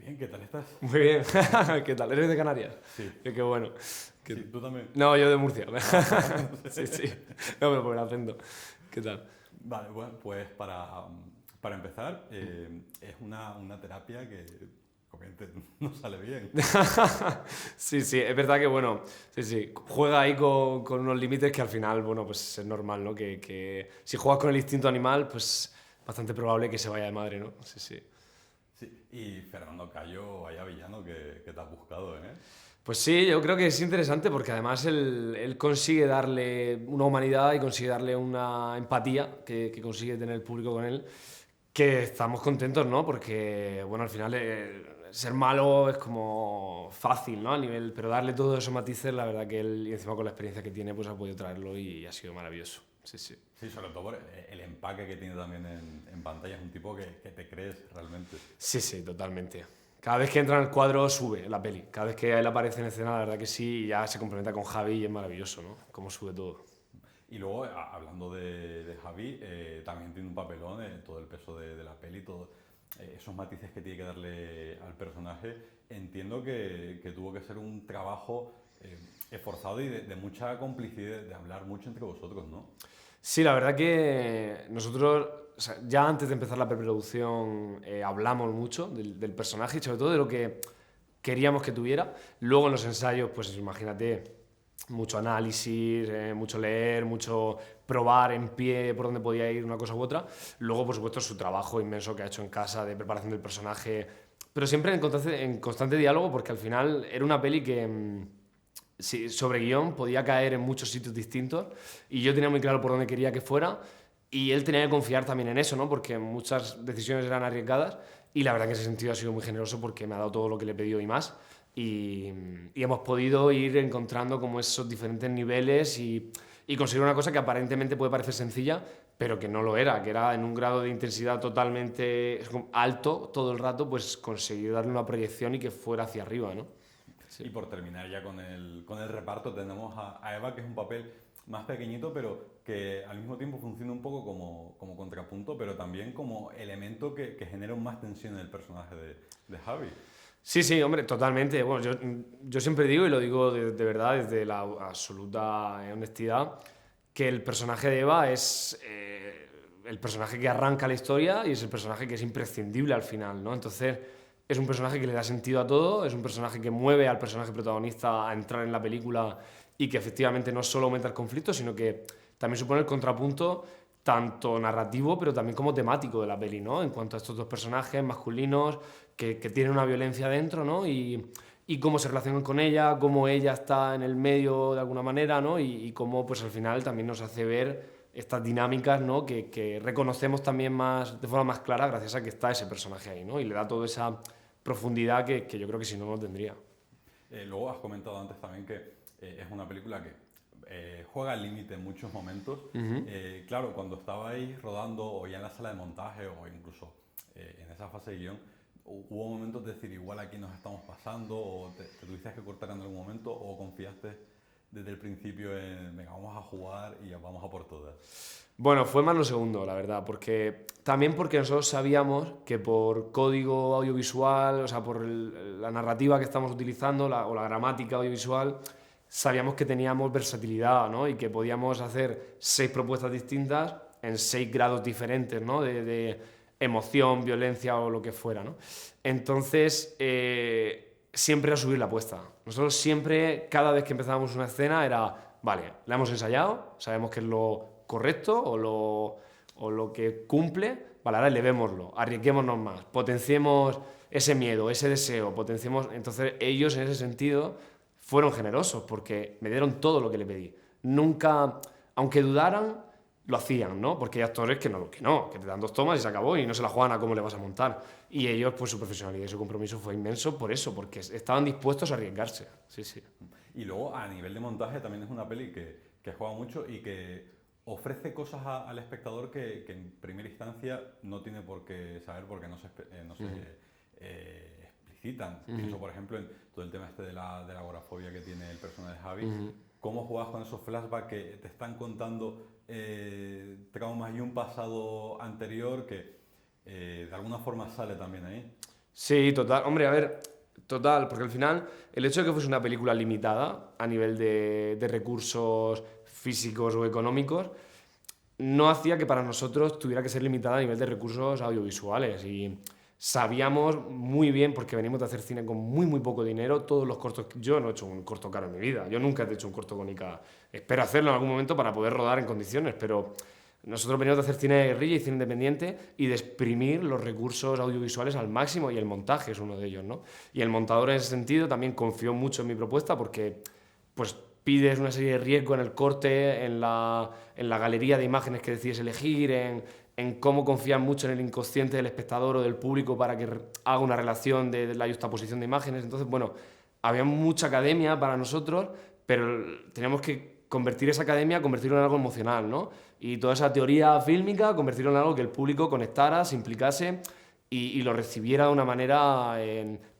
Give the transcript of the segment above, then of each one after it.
Bien, ¿qué tal estás? Muy bien. ¿Qué tal? ¿Eres de Canarias? Sí. Qué bueno. Sí, tú también. No, yo de Murcia. Ah, Sí, sí. No, pero por el acento. ¿Qué tal? Vale, bueno, pues para empezar, es una terapia que obviamente no sale bien. Sí, sí, es verdad que, bueno, sí, sí, juega ahí con unos límites que al final, bueno, pues es normal, ¿no? Que si juegas con el instinto animal, pues bastante probable que se vaya de madre, ¿no? Sí, sí. Sí, y Fernando Cayo, vaya villano que te has buscado, ¿eh? Pues sí, yo creo que es interesante porque además él consigue darle una humanidad y consigue darle una empatía que consigue tener el público con él, que estamos contentos, ¿no? Porque, bueno, al final ser malo es como fácil, ¿no? A nivel, pero darle todos esos matices, la verdad que él, y encima con la experiencia que tiene, pues ha podido traerlo y ha sido maravilloso. Sí, sí. Sí, sobre todo por el empaque que tiene también en pantalla. Es un tipo que te crees realmente. Sí, sí, totalmente. Cada vez que entra en el cuadro sube la peli. Cada vez que él aparece en escena, la verdad que sí, y ya se complementa con Javi y es maravilloso, ¿no? Cómo sube todo. Y luego, hablando de Javi, también tiene un papelón, todo el peso de la peli, todos esos matices que tiene que darle al personaje. Entiendo que tuvo que ser un trabajo esforzado y de mucha complicidad, de hablar mucho entre vosotros, ¿no? Sí, la verdad que nosotros, o sea, ya antes de empezar la preproducción, hablamos mucho del personaje y sobre todo de lo que queríamos que tuviera. Luego en los ensayos, pues imagínate, mucho análisis, mucho leer, mucho probar en pie por dónde podía ir una cosa u otra. Luego, por supuesto, su trabajo inmenso que ha hecho en casa de preparación del personaje, pero siempre en constante diálogo porque al final era una peli que... sí, sobre guión podía caer en muchos sitios distintos y yo tenía muy claro por dónde quería que fuera y él tenía que confiar también en eso, ¿no? Porque muchas decisiones eran arriesgadas y la verdad que en ese sentido ha sido muy generoso porque me ha dado todo lo que le he pedido y más y hemos podido ir encontrando como esos diferentes niveles y conseguir una cosa que aparentemente puede parecer sencilla, pero que no lo era, que era en un grado de intensidad totalmente alto todo el rato, pues conseguir darle una proyección y que fuera hacia arriba, ¿no? Sí. Y por terminar ya con el reparto, tenemos a Eva, que es un papel más pequeñito, pero que al mismo tiempo funciona un poco como contrapunto, pero también como elemento que genera más tensión en el personaje de Javi. Sí, sí, hombre, totalmente. Bueno, yo siempre digo, y lo digo de verdad, desde la absoluta honestidad, que el personaje de Eva es el personaje que arranca la historia y es el personaje que es imprescindible al final, ¿no? Entonces, es un personaje que le da sentido a todo, es un personaje que mueve al personaje protagonista a entrar en la película y que efectivamente no solo aumenta el conflicto, sino que también supone el contrapunto tanto narrativo, pero también como temático de la peli, ¿no? En cuanto a estos dos personajes masculinos que tienen una violencia dentro, ¿no? Y cómo se relacionan con ella, cómo ella está en el medio de alguna manera, ¿no? Y cómo, pues al final también nos hace ver estas dinámicas, ¿no? Que reconocemos también más, de forma más clara gracias a que está ese personaje ahí, ¿no? Y le da toda esa profundidad que yo creo que si no, no tendría. Luego has comentado antes también que es una película que juega al límite en muchos momentos. Claro, cuando estabais rodando o ya en la sala de montaje o incluso en esa fase de guión, hubo momentos de decir igual aquí nos estamos pasando o te tuviste que cortar en algún momento o confiaste desde el principio en venga, vamos a jugar y vamos a por todas. Bueno, fue más lo segundo, la verdad, porque también porque nosotros sabíamos que por código audiovisual, o sea, por la narrativa que estamos utilizando o la gramática audiovisual, sabíamos que teníamos versatilidad, ¿no? Y que podíamos hacer 6 propuestas distintas en 6 grados diferentes, ¿no? De emoción, violencia o lo que fuera, ¿no? Entonces, siempre a subir la apuesta. Nosotros siempre, cada vez que empezábamos una escena, era, vale, la hemos ensayado, sabemos que es lo correcto o lo que cumple, vale, ahora elevémoslo, arriesguémonos más, potenciemos ese miedo, ese deseo, potenciemos... Entonces ellos en ese sentido fueron generosos porque me dieron todo lo que le pedí. Nunca, aunque dudaran, lo hacían, ¿no? Porque hay actores que te dan 2 tomas y se acabó y no se la juegan a cómo le vas a montar. Y ellos, pues su profesionalidad y su compromiso fue inmenso por eso, porque estaban dispuestos a arriesgarse. Sí, sí. Y luego a nivel de montaje también es una peli que juega mucho y que ofrece cosas al espectador que en primera instancia no tiene por qué saber porque no se explicitan. Pienso, por ejemplo, en todo el tema este de la agorafobia que tiene el personaje de Javi. ¿Cómo juegas con esos flashbacks que te están contando traumas y un pasado anterior que de alguna forma sale también ahí? Sí, total. Hombre, a ver, total, porque al final el hecho de que fuese una película limitada a nivel de recursos físicos o económicos no hacía que para nosotros tuviera que ser limitada a nivel de recursos audiovisuales. Y sabíamos muy bien, porque venimos de hacer cine con muy, muy poco dinero, todos los cortos. Yo no he hecho un corto caro en mi vida. Yo nunca he hecho un corto con ICA. Espero hacerlo en algún momento para poder rodar en condiciones, pero nosotros venimos de hacer cine de guerrilla y cine independiente y de exprimir los recursos audiovisuales al máximo, y el montaje es uno de ellos, ¿no? Y el montador en ese sentido también confió mucho en mi propuesta porque pues pides una serie de riesgo en el corte, en la galería de imágenes que decides elegir, en cómo confías mucho en el inconsciente del espectador o del público para que haga una relación de la justaposición de imágenes. Entonces, bueno, había mucha academia para nosotros, pero teníamos que convertir esa academia, convertirlo en algo emocional, ¿no? Y toda esa teoría fílmica, convertirlo en algo que el público conectara, se implicase y lo recibiera de una manera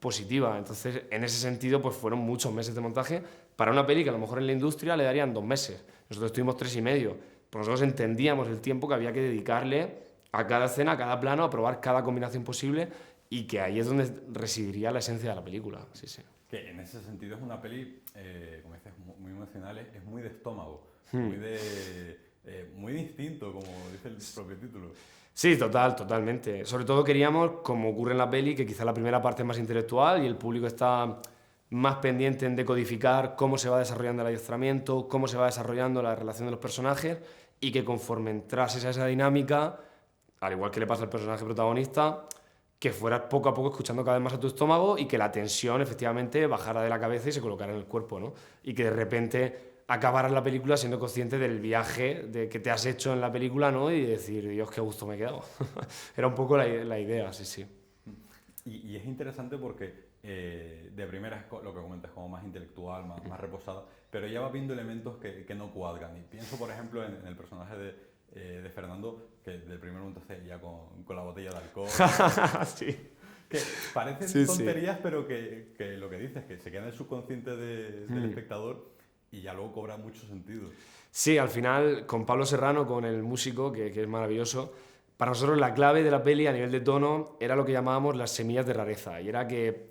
positiva. Entonces, en ese sentido, pues fueron muchos meses de montaje para una peli que a lo mejor en la industria le darían 2 meses. Nosotros estuvimos 3 y medio. Pues nosotros entendíamos el tiempo que había que dedicarle a cada escena, a cada plano, a probar cada combinación posible, y que ahí es donde residiría la esencia de la película. Sí, sí. Que en ese sentido es una peli, como dices, muy emocional, es muy de estómago, muy distinto, como dice el propio título. Sí, totalmente. Sobre todo queríamos, como ocurre en la peli, que quizá la primera parte es más intelectual y el público está más pendiente en decodificar cómo se va desarrollando el adiestramiento, cómo se va desarrollando la relación de los personajes, y que conforme entrases a esa dinámica, al igual que le pasa al personaje protagonista, que fueras poco a poco escuchando cada vez más a tu estómago y que la tensión efectivamente bajara de la cabeza y se colocara en el cuerpo, ¿no? Y que de repente acabaras la película siendo consciente del viaje que te has hecho en la película, ¿no? Y decir, Dios, qué gusto me he quedado. Era un poco la idea, sí, sí. Y es interesante porque de primera es lo que comentas, como más intelectual, más reposada, pero ya va viendo elementos que no cuadran. Y pienso, por ejemplo, en el personaje de Fernando, que del primer momento se ya con la botella de alcohol. Sí. Que parecen Sí, tonterías, sí. pero que lo que dices, que se queda en el subconsciente del espectador y ya luego cobra mucho sentido. Sí, al final, con Pablo Serrano, con el músico, que es maravilloso, para nosotros la clave de la peli a nivel de tono era lo que llamábamos las semillas de rareza. Y era que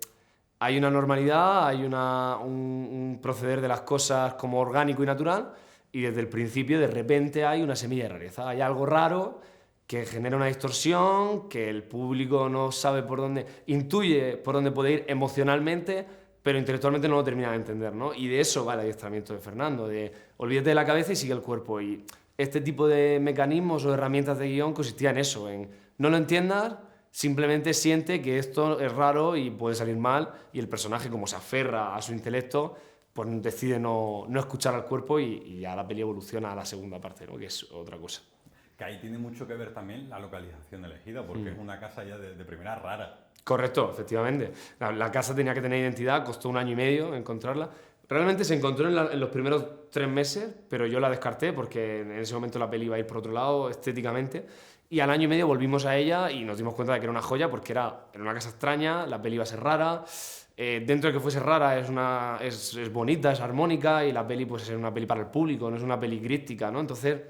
hay una normalidad, hay un proceder de las cosas como orgánico y natural, y desde el principio de repente hay una semilla de rareza. Hay algo raro que genera una distorsión, que el público no sabe por dónde, intuye por dónde puede ir emocionalmente, pero intelectualmente no lo termina de entender, ¿no? Y de eso va el adiestramiento de Fernando, de olvídate de la cabeza y sigue el cuerpo. Y este tipo de mecanismos o herramientas de guión consistía en eso, en no lo entiendas, simplemente siente que esto es raro y puede salir mal, y el personaje, como se aferra a su intelecto, pues decide no escuchar al cuerpo, y ya la peli evoluciona a la segunda parte, ¿no? Que es otra cosa. Que ahí tiene mucho que ver también la localización elegida, porque es una casa ya de primera rara. Correcto, efectivamente. La casa tenía que tener identidad, costó 1 año y medio encontrarla. Realmente se encontró en los primeros 3 meses, pero yo la descarté porque en ese momento la peli iba a ir por otro lado estéticamente. Y al 1 año y medio volvimos a ella y nos dimos cuenta de que era una joya, porque era una casa extraña, la peli iba a ser rara. Dentro de que fuese rara, es bonita, es armónica, y la peli pues es una peli para el público, no es una peli críptica, ¿no? Entonces,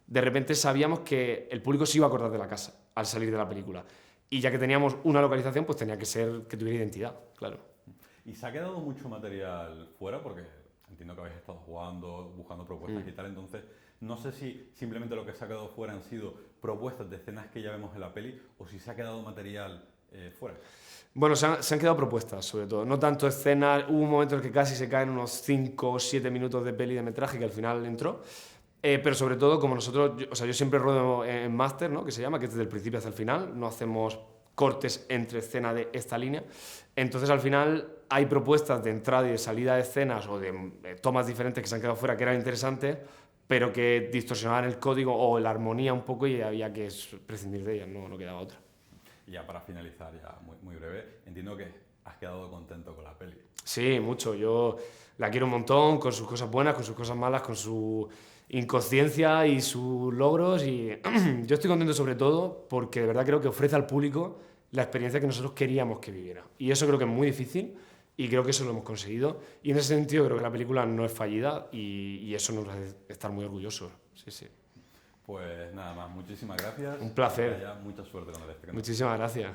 de repente sabíamos que el público se iba a acordar de la casa al salir de la película. Y ya que teníamos una localización, pues tenía que ser que tuviera identidad, claro. ¿Y se ha quedado mucho material fuera? Porque entiendo que habéis estado jugando, buscando propuestas y tal, entonces no sé si simplemente lo que se ha quedado fuera han sido propuestas de escenas que ya vemos en la peli, o si se ha quedado material fuera. Bueno, se han quedado propuestas, sobre todo. No tanto escenas. Hubo un momento en el que casi se caen unos 5 o 7 minutos de peli de metraje que al final entró. Pero sobre todo, como nosotros, yo siempre ruedo en máster, ¿no? Que se llama, que es desde el principio hasta el final, no hacemos cortes entre escena de esta línea. Entonces, al final, hay propuestas de entrada y de salida de escenas o de tomas diferentes que se han quedado fuera, que eran interesantes, pero que distorsionaban el código o la armonía un poco, y había que prescindir de ellas, no quedaba otra. Y ya para finalizar, ya muy breve, entiendo que has quedado contento con la peli. Sí, mucho. Yo la quiero un montón, con sus cosas buenas, con sus cosas malas, con su inconsciencia y sus logros. Y yo estoy contento sobre todo porque de verdad creo que ofrece al público la experiencia que nosotros queríamos que viviera. Y eso creo que es muy difícil, y creo que eso lo hemos conseguido. Y en ese sentido creo que la película no es fallida, y eso nos hace estar muy orgullosos. Sí, sí. Pues nada más, muchísimas gracias. Un placer. Que haya mucha suerte con el estreno. Muchísimas gracias.